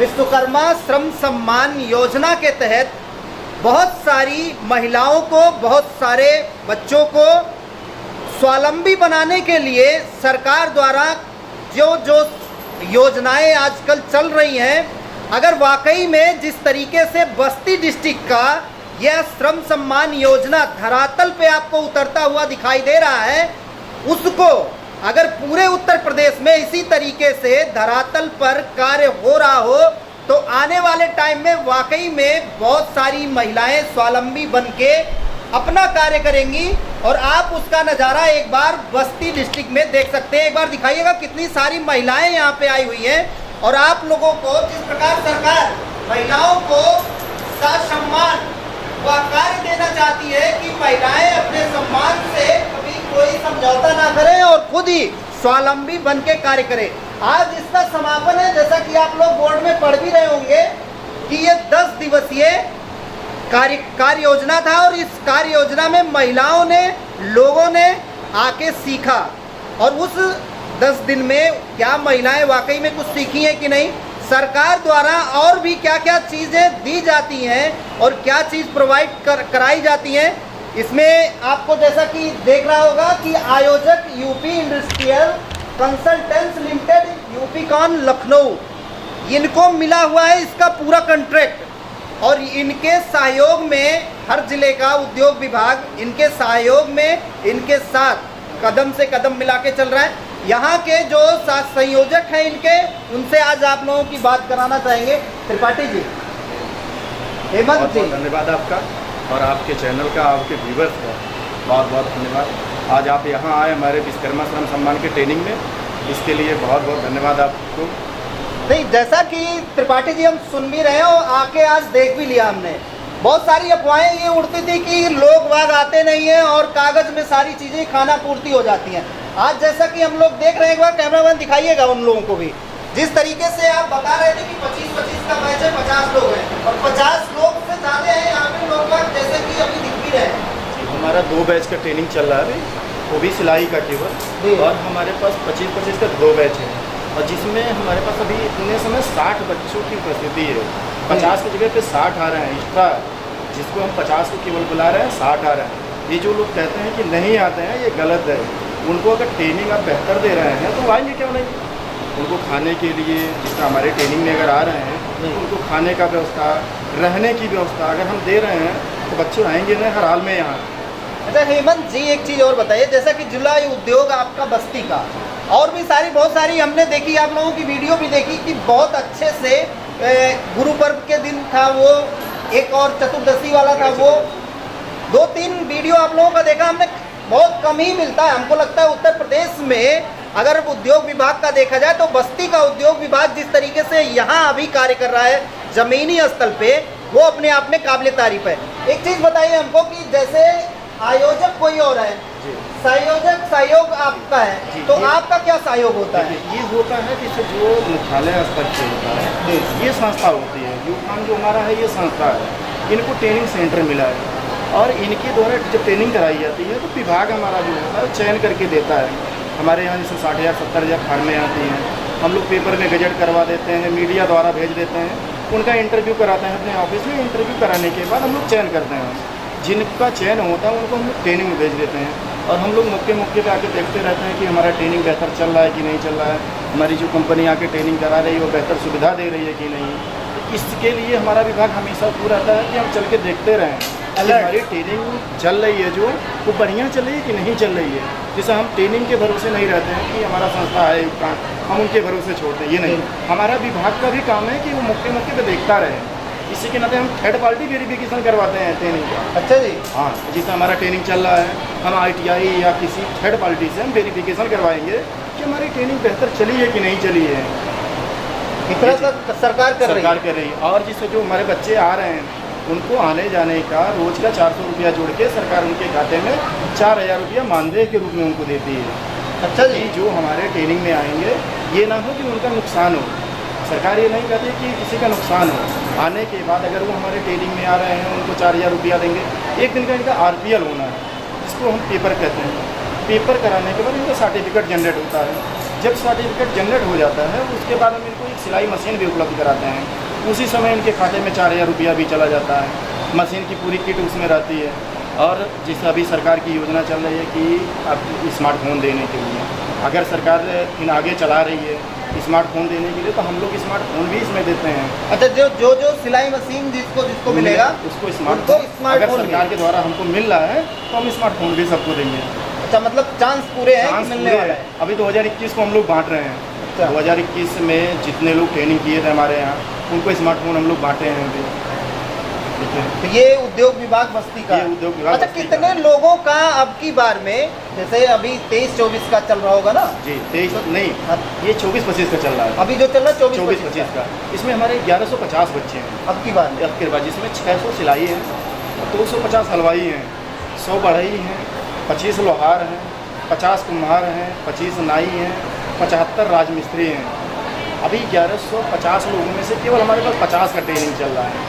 विश्वकर्मा श्रम सम्मान योजना के तहत बहुत सारी महिलाओं को, बहुत सारे बच्चों को स्वावलंबी बनाने के लिए सरकार द्वारा जो योजनाएं आजकल चल रही हैं, अगर वाकई में जिस तरीके से बस्ती डिस्ट्रिक्ट का यह श्रम सम्मान योजना धरातल पे आपको उतरता हुआ दिखाई दे रहा है, उसको अगर पूरे उत्तर प्रदेश में इसी तरीके से धरातल पर कार्य हो रहा हो तो आने वाले टाइम में वाकई में बहुत सारी महिलाएं स्वावलंबी बन के अपना कार्य करेंगी। और आप उसका नज़ारा एक बार बस्ती डिस्ट्रिक्ट में देख सकते हैं। एक बार दिखाइएगा कितनी सारी महिलाएं यहाँ पे आई हुई हैं और आप लोगों को जिस प्रकार सरकार महिलाओं को सम्मान व कार्य देना चाहती है कि महिलाएं अपने सम्मान से कभी कोई समझौता ना करें और खुद ही स्वावलंबी बन के कार्य करें। आज इसका समापन है, जैसा कि आप लोग बोर्ड में पढ़ भी रहे होंगे कि ये 10 दिवसीय कार्य योजना था और इस कार्य योजना में महिलाओं ने, लोगों ने आके सीखा। और उस 10 दिन में क्या महिलाएं वाकई में कुछ सीखी हैं कि नहीं, सरकार द्वारा और भी क्या क्या चीज़ें दी जाती हैं और क्या चीज़ प्रोवाइड कराई जाती हैं, इसमें आपको जैसा कि देख रहा होगा कि आयोजक UP industrial consultants limited, UP con Lucknow, इनको मिला हुआ है इसका पूरा कॉन्ट्रैक्ट। और इनके सहयोग में हर जिले का उद्योग विभाग इनके सहयोग में इनके साथ कदम से कदम मिला के चल रहा है। यहाँ के जो संयोजक हैं इनके, उनसे आज आप लोगों की बात कराना चाहेंगे। त्रिपाठी जी, हेमंत जी, धन्यवाद आपका और आपके चैनल का, आपके व्यूवर्स का बहुत बहुत धन्यवाद। आज आप यहाँ आए हमारे विश्वकर्मा श्रम सम्मान के ट्रेनिंग में, इसके लिए बहुत बहुत धन्यवाद आपको। नहीं, जैसा कि त्रिपाठी जी हम सुन भी रहे हैं और आके आज देख भी लिया हमने, बहुत सारी अफवाहें ये उड़ती थी कि लोग वाग आते नहीं हैं और कागज़ में सारी चीज़ें खाना पूर्ति हो जाती हैं। आज जैसा कि हम लोग देख रहे हैं, एक बार कैमरामैन दिखाइएगा उन लोगों को भी, जिस तरीके से आप बता रहे थे कि 25-25 का बैच है, 50 लोग हैं और 50 लोग से ज़्यादा हैं यहाँ पे लोग बाग, जैसे कि अभी दिख भी रहे हैं। हमारा 2 बैच का ट्रेनिंग चल रहा है अभी, वो भी सिलाई का केवल, और हमारे पास 25-25 का 2 बैच है और जिसमें हमारे पास अभी इतने समय 60 बच्चों की उपस्थिति है। 50 की जगह पे 60 आ रहे हैं एक्स्ट्रा, जिसको हम 50 को केवल बुला रहे हैं, 60 आ रहे हैं। ये जो लोग कहते हैं कि नहीं आते हैं, ये गलत है। उनको अगर ट्रेनिंग आप बेहतर दे रहे हैं तो आएंगे क्यों नहीं। उनको खाने के लिए, जितना हमारे ट्रेनिंग में अगर आ रहे हैं, उनको खाने का व्यवस्था, रहने की व्यवस्था अगर हम दे रहे हैं तो बच्चे आएंगे ना हर हाल में यहाँ। अच्छा हेमंत जी, एक चीज़ और बताइए, जैसा कि जिला उद्योग आपका बस्ती का और भी बहुत सारी हमने देखी, आप लोगों की वीडियो भी देखी कि बहुत अच्छे से गुरु पर्व के दिन था वो, एक और चतुर्दशी वाला था वो, 2-3 वीडियो आप लोगों का देखा हमने। बहुत कम ही मिलता है, हमको लगता है उत्तर प्रदेश में अगर उद्योग विभाग का देखा जाए तो बस्ती का उद्योग विभाग जिस तरीके से यहाँ अभी कार्य कर रहा है ज़मीनी स्तर पे, वो अपने आप में काबिल तारीफ है। एक चीज़ बताइए हमको कि जैसे आयोजक कोई और है, सहयोग आपका है, तो आपका क्या सहयोग होता है? ये होता है कि जो मुख्यालय स्तर से होता है, ये संस्था होती है, यूकान जो हमारा है ये संस्था है, इनको ट्रेनिंग सेंटर मिला है और इनके द्वारा जब ट्रेनिंग कराई जाती है तो विभाग हमारा जो होता है चयन करके देता है। हमारे यहाँ जैसे 60,000 70,000 फार्में आती हैं, हम लोग पेपर में गजट करवा देते हैं, मीडिया द्वारा भेज देते हैं, उनका इंटरव्यू कराते हैं अपने ऑफिस में। इंटरव्यू कराने के बाद हम लोग चयन करते हैं, जिनका चयन होता है उनको हम लोग ट्रेनिंग में भेज देते हैं और हम लोग मौके पे आके देखते रहते हैं कि हमारा ट्रेनिंग बेहतर चल रहा है कि नहीं चल रहा है, हमारी जो कंपनी आके ट्रेनिंग करा रही है वो बेहतर सुविधा दे रही है कि नहीं। तो इसके लिए हमारा विभाग हमेशा पूरा रहता है कि हम चल के देखते रहें कि हमारी ट्रेनिंग चल रही है जो वो बढ़िया चल रही है कि नहीं चल रही है। जैसे हम ट्रेनिंग के भरोसे नहीं रहते हैं कि हमारा संस्था है हम उनके भरोसे छोड़ते हैं, ये नहीं। हमारा विभाग का भी काम है कि वो मौके पे देखता रहे। इसी के नाते हम थर्ड पार्टी वेरिफिकेशन करवाते हैं ट्रेनिंग का। अच्छा जी, हाँ, जैसे हमारा ट्रेनिंग चल रहा है, हम ITI या किसी थर्ड पार्टी से हम वेरिफिकेशन करवाएंगे कि हमारी ट्रेनिंग बेहतर चली है कि नहीं चली है। इतना सरकार कर रही है। और जिससे जो हमारे बच्चे आ रहे हैं उनको आने जाने का रोज़ का 400 रुपया जोड़ के सरकार उनके खाते में 4,000 रुपया मानदेय के रूप में उनको देती है। अच्छा जी, जो हमारे ट्रेनिंग में आएंगे ये ना हो कि उनका नुकसान हो। सरकार ये नहीं कहती कि किसी का नुकसान हो। आने के बाद अगर वो हमारे ट्रेनिंग में आ रहे हैं उनको 4,000 रुपया देंगे। एक दिन का इनका RPL होना है, जिसको हम पेपर कहते हैं। पेपर कराने के बाद इनका सर्टिफिकेट जनरेट होता है। जब सर्टिफिकेट जनरेट हो जाता है उसके बाद हम इनको एक सिलाई मशीन भी उपलब्ध कराते हैं। उसी समय इनके खाते में 4,000 रुपया भी चला जाता है। मशीन की पूरी किट उसमें रहती है। और जैसे अभी सरकार की योजना चल रही है कि अब स्मार्टफोन देने के लिए, अगर सरकार इन आगे चला रही है स्मार्टफोन देने के लिए, तो हम लोग स्मार्टफोन भी इसमें देते हैं। अच्छा, जो सिलाई मशीन जिसको मिलेगा उसको स्मार्टफोन अगर सरकार के द्वारा हमको मिल रहा है तो हम स्मार्टफोन भी सबको देंगे। अच्छा, मतलब चांस पूरे हैं कि मिलने वाला है। अभी 2021 को हम लोग बांट रहे हैं। अच्छा। 2021 में जितने लोग ट्रेनिंग किए थे हमारे यहाँ, उनको स्मार्टफोन हम लोग बांटे हैं अभी। ठीक है, तो ये उद्योग विभाग बस्ती का। ये उद्योग विभाग अच्छा, बस्ती कितने का। लोगों का अब की बार में, जैसे अभी 23-24 का चल रहा होगा ना? जी 23 नहीं, ये 24-25 का चल रहा है। अभी जो चल रहा है 24-25 का। इसमें हमारे 1150 बच्चे हैं अब की बार में। अब के बाद, जिसमें 600 सिलाई हैं, 250 हलवाई हैं, 100 बढ़ई हैं, 25 लोहार हैं, 50 कुम्हार हैं, 25 नाई हैं, 75 राजमिस्त्री हैं। अभी 1150 लोगों में से केवल हमारे पास 50 का ट्रेनिंग चल रहा है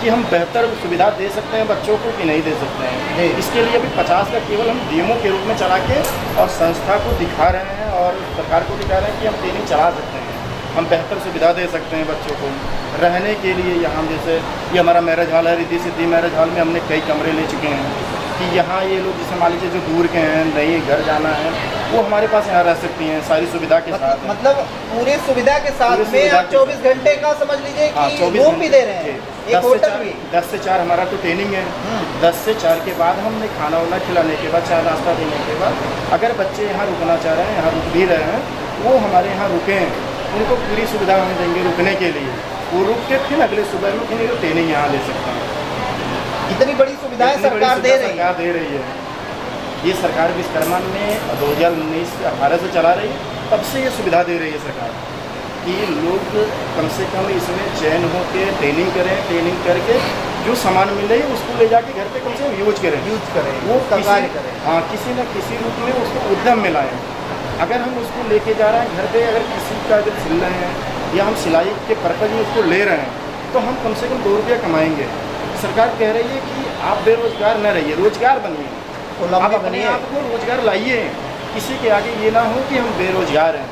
कि हम बेहतर सुविधा दे सकते हैं बच्चों को कि नहीं दे सकते हैं। इसके लिए अभी 50 का केवल हम डेमो के रूप में चला के और संस्था को दिखा रहे हैं और सरकार को दिखा रहे हैं कि हम ट्रेनिंग चला सकते हैं, हम बेहतर सुविधा दे सकते हैं बच्चों को रहने के लिए। यहाँ जैसे ये हमारा मैरिज हॉल है, रिद्धि सिद्धि मैरिज हॉल में हमने कई कमरे ले चुके हैं कि यहाँ ये लोग जैसे मान लीजिए जो दूर के हैं, नहीं घर जाना है, वो हमारे पास यहाँ रह सकती हैं सारी सुविधा के साथ। मतलब पूरी सुविधा के साथ में आप 24 घंटे का समझ लीजिए कि रूम भी दे रहे हैं, एक होटल भी। 10 से 4 हमारा तो ट्रेनिंग है। 10 से 4 के बाद हमने खाना वाना खिलाने के बाद, चाय नाश्ता देने के बाद, अगर बच्चे यहाँ रुकना चाह रहे हैं, यहाँ रुक भी रहे हैं, वो हमारे यहाँ रुकें, उनको पूरी सुविधा हम देंगे रुकने के लिए। वो रुक के फिर अगले सुबह में फिर ट्रेनिंग यहाँ ले सकते हैं। इतनी बड़ी सुविधाएं सरकार दे रही है। ये सरकार विश्वकर्मा में 2019-18 से चला रही है, तब से ये सुविधा दे रही है सरकार कि लोग कम से कम इसमें चयन होकर ट्रेनिंग करें, ट्रेनिंग करके जो सामान मिले उसको ले जाके घर पे कम से कम यूज करें वो कार्य करें। हाँ, किसी न किसी रूप में उसको उद्यम में लाएं। अगर हम उसको लेके जा रहे हैं घर पे, अगर किसी का अगर सिल रहे हैं या हम सिलाई के पर्पज में उसको ले रहे हैं, तो हम कम से कम 2 रुपया कमाएंगे। सरकार कह रही है कि आप बेरोजगार न रहिए, रोजगार बनिए, आप अपने आप को रोजगार लाइए। किसी के आगे ये ना हो कि हम बेरोजगार हैं।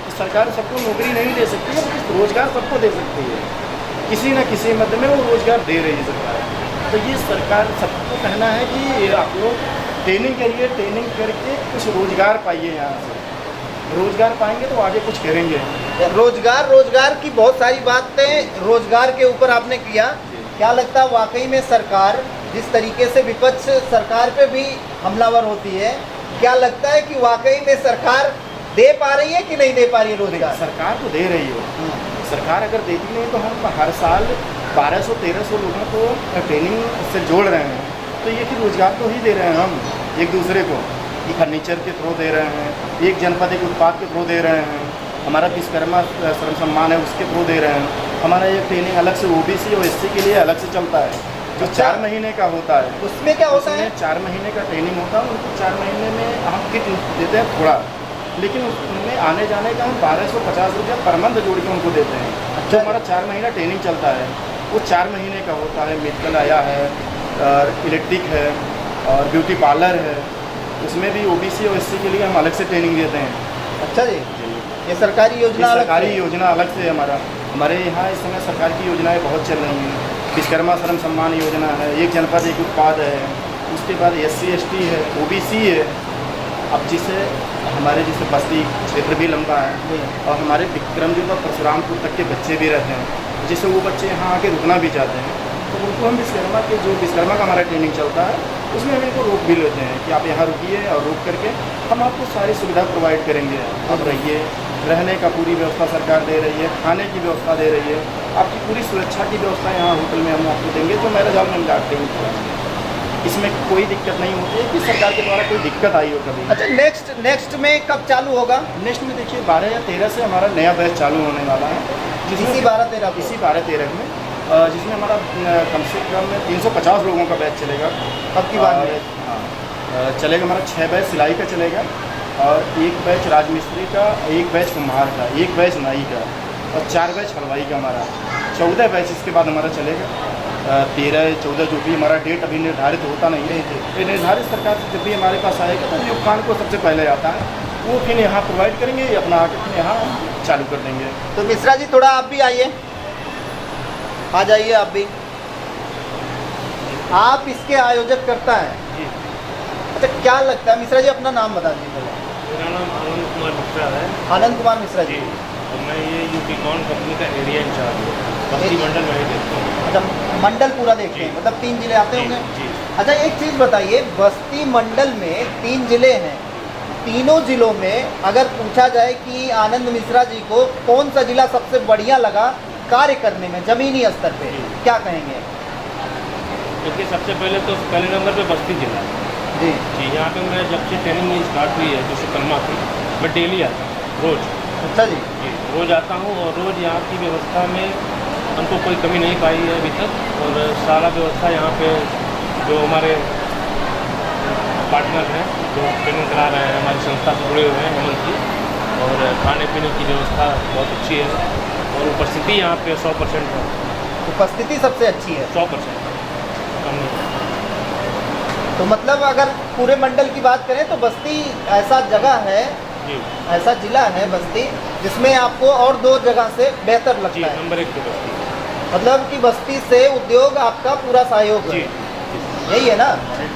तो सरकार सबको नौकरी नहीं दे सकती है, तो रोजगार सबको दे सकती है। किसी न किसी मद में वो रोजगार दे रही है सरकार। तो ये सरकार सबको कहना है कि आप लोग ट्रेनिंग करिए, ट्रेनिंग करके कुछ रोजगार पाइए। यहाँ से रोजगार पाएंगे तो आगे कुछ करेंगे। रोजगार की बहुत सारी बातें रोजगार के ऊपर आपने किया। क्या लगता है वाकई में सरकार जिस तरीके से विपक्ष सरकार पे भी हमलावर होती है, क्या लगता है कि वाकई में सरकार दे पा रही है कि नहीं दे पा रही है रोजगार? सरकार तो दे रही है। सरकार अगर देती नहीं तो हम हर साल 1200-1300 लोगों को ट्रेनिंग से जोड़ रहे हैं, तो ये फिर रोजगार तो ही दे रहे हैं हम एक दूसरे को। फर्नीचर के थ्रू दे रहे हैं, एक जनपद एक उत्पाद के थ्रू दे रहे हैं, हमारा विश्वकर्मा श्रम सम्मान है उसके थ्रू दे रहे हैं। हमारा ये ट्रेनिंग अलग से OBC और SC के लिए अलग से चलता है, जो 4 महीने का होता है। उसमें क्या होता है? 4 महीने का ट्रेनिंग होता है। उनको 4 महीने में हम किट देते हैं थोड़ा, लेकिन उसमें आने जाने का हम 1250 रुपया पर मंथ जोड़ के उनको देते हैं। जो हमारा 4 महीना ट्रेनिंग चलता है वो 4 महीने का होता है। मेडिकल आया है और इलेक्ट्रिक है और ब्यूटी पार्लर है, उसमें भी OBC और SC के लिए हम अलग से ट्रेनिंग देते हैं। अच्छा जी, ये सरकारी योजना अलग से हमारे यहाँ इस समय सरकार की योजनाएं बहुत चल रही हैं। विश्वकर्मा श्रम सम्मान योजना है, एक जनपद एक उत्पाद है, उसके बाद SC ST है, OBC है। अब जिसे हमारे जैसे बस्ती क्षेत्र भी लंबा है और हमारे विक्रमजित और परशुरामपुर तक के बच्चे भी रहते हैं, जिससे वो बच्चे यहाँ आके रुकना भी चाहते हैं, तो उनको हम विश्वकर्मा का हमारा ट्रेनिंग चलता है, उसमें हम इनको रोक भी लेते हैं कि आप यहाँ रुकिए और रोक करके हम आपको सारी सुविधा प्रोवाइड करेंगे। आप रहिए, रहने का पूरी व्यवस्था सरकार दे रही है, खाने की व्यवस्था दे रही है, आपकी पूरी सुरक्षा की व्यवस्था यहाँ होटल में हम आपको देंगे, जो मैरिज हॉल में हम जाते हैं। इसमें कोई दिक्कत नहीं होती है कि सरकार के द्वारा कोई दिक्कत आई हो कभी। अच्छा, नेक्स्ट में कब चालू होगा? नेक्स्ट में देखिए 12 या 13 से हमारा नया बैच चालू होने वाला है, इसी 12-13 में, जिसमें हमारा कम से कम 350 लोगों का बैच चलेगा। अब की बात है। हाँ, चलेगा हमारा 6 बैच सिलाई का चलेगा और 1 बैच राजमिस्त्री का, 1 बैच कुम्हार का, 1 बैच नाई का और 4 बैच हलवाई का। हमारा 14 बैच इसके बाद हमारा चलेगा। 13-14 जो भी हमारा डेट अभी निर्धारित होता नहीं है, ये निर्धारित सरकार से जब भी हमारे पास आएगा तो युवकान को सबसे पहले आता है वो फिर यहाँ प्रोवाइड करेंगे, अपना आके फिर यहाँ चालू कर देंगे। तो मिश्रा जी थोड़ा आप भी आइए, आ जाइए आप भी। आप इसके आयोजक करता है। जी, अच्छा, क्या लगता है मिश्रा जी, अपना नाम बता दीजिए। मेरा नाम आनंद कुमार मिश्रा है। आनंद कुमार मिश्रा जी, जी। और मैं ये यूपीकॉन कंपनी का एरिया इंचार्ज हूँ। बस्ती मंडल में ही देखता हूँ। अच्छा, मंडल पूरा देखते हैं, जी। मतलब 3 जिले आते जी, होंगे। जी। अच्छा, एक चीज़ बताइए, बस्ती मंडल में 3 जिले हैं, तीनों जिलों में अगर पूछा जाए कि आनंद मिश्रा जी को कौन सा जिला सबसे बढ़िया लगा कार्य करने में ज़मीनी स्तर पे, जी। क्या कहेंगे? देखिए, सबसे पहले तो पहले नंबर पे बस्ती जिला। जी जी, यहाँ पे मैं जब से ट्रेनिंग मेरी स्टार्ट हुई है, जैसे कलमा की, मैं डेली आता हूँ, रोज़। अच्छा जी। जी, रोज़ आता हूँ और रोज़ यहाँ की व्यवस्था में हमको कोई कमी नहीं पाई है अभी तक। और सारा व्यवस्था यहाँ पे जो हमारे पार्टनर हैं, जो ट्रेनिंग करा रहे हैं, हमारी संस्था से जुड़े हुए हैं, हेमंत जी, और खाने पीने की व्यवस्था बहुत अच्छी है। और उपस्थिति यहाँ पे 100% है। उपस्थिति सबसे अच्छी है। 100% कम नहीं है। तो मतलब अगर पूरे मंडल की बात करें तो बस्ती ऐसा जगह है, जी ऐसा जिला है बस्ती, जिसमें आपको और 2 जगह से बेहतर जी, लगता है। नंबर 1 पे बस्ती। मतलब कि बस्ती से उद्योग आपका पूरा सहयोग जी, है, यही है ना?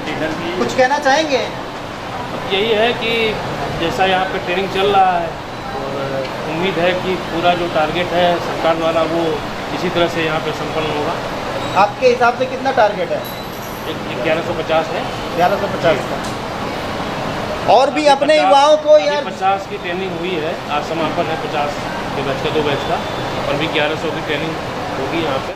इधर भी कुछ कहना चाहेंगे? यही है कि जैसा यहाँ पे ट्रेनिंग चल रहा है, और उम्मीद है कि पूरा जो टारगेट है सरकार द्वारा वो इसी तरह से यहाँ पे संपन्न होगा। आपके हिसाब से कितना टारगेट है? 1150 है। 1150 का। और भी अपने युवाओं को यार 50 की ट्रेनिंग हुई है, आज समापन है 50 के बैच का, 2 बैच का, और भी 1100 की ट्रेनिंग होगी यहाँ पे।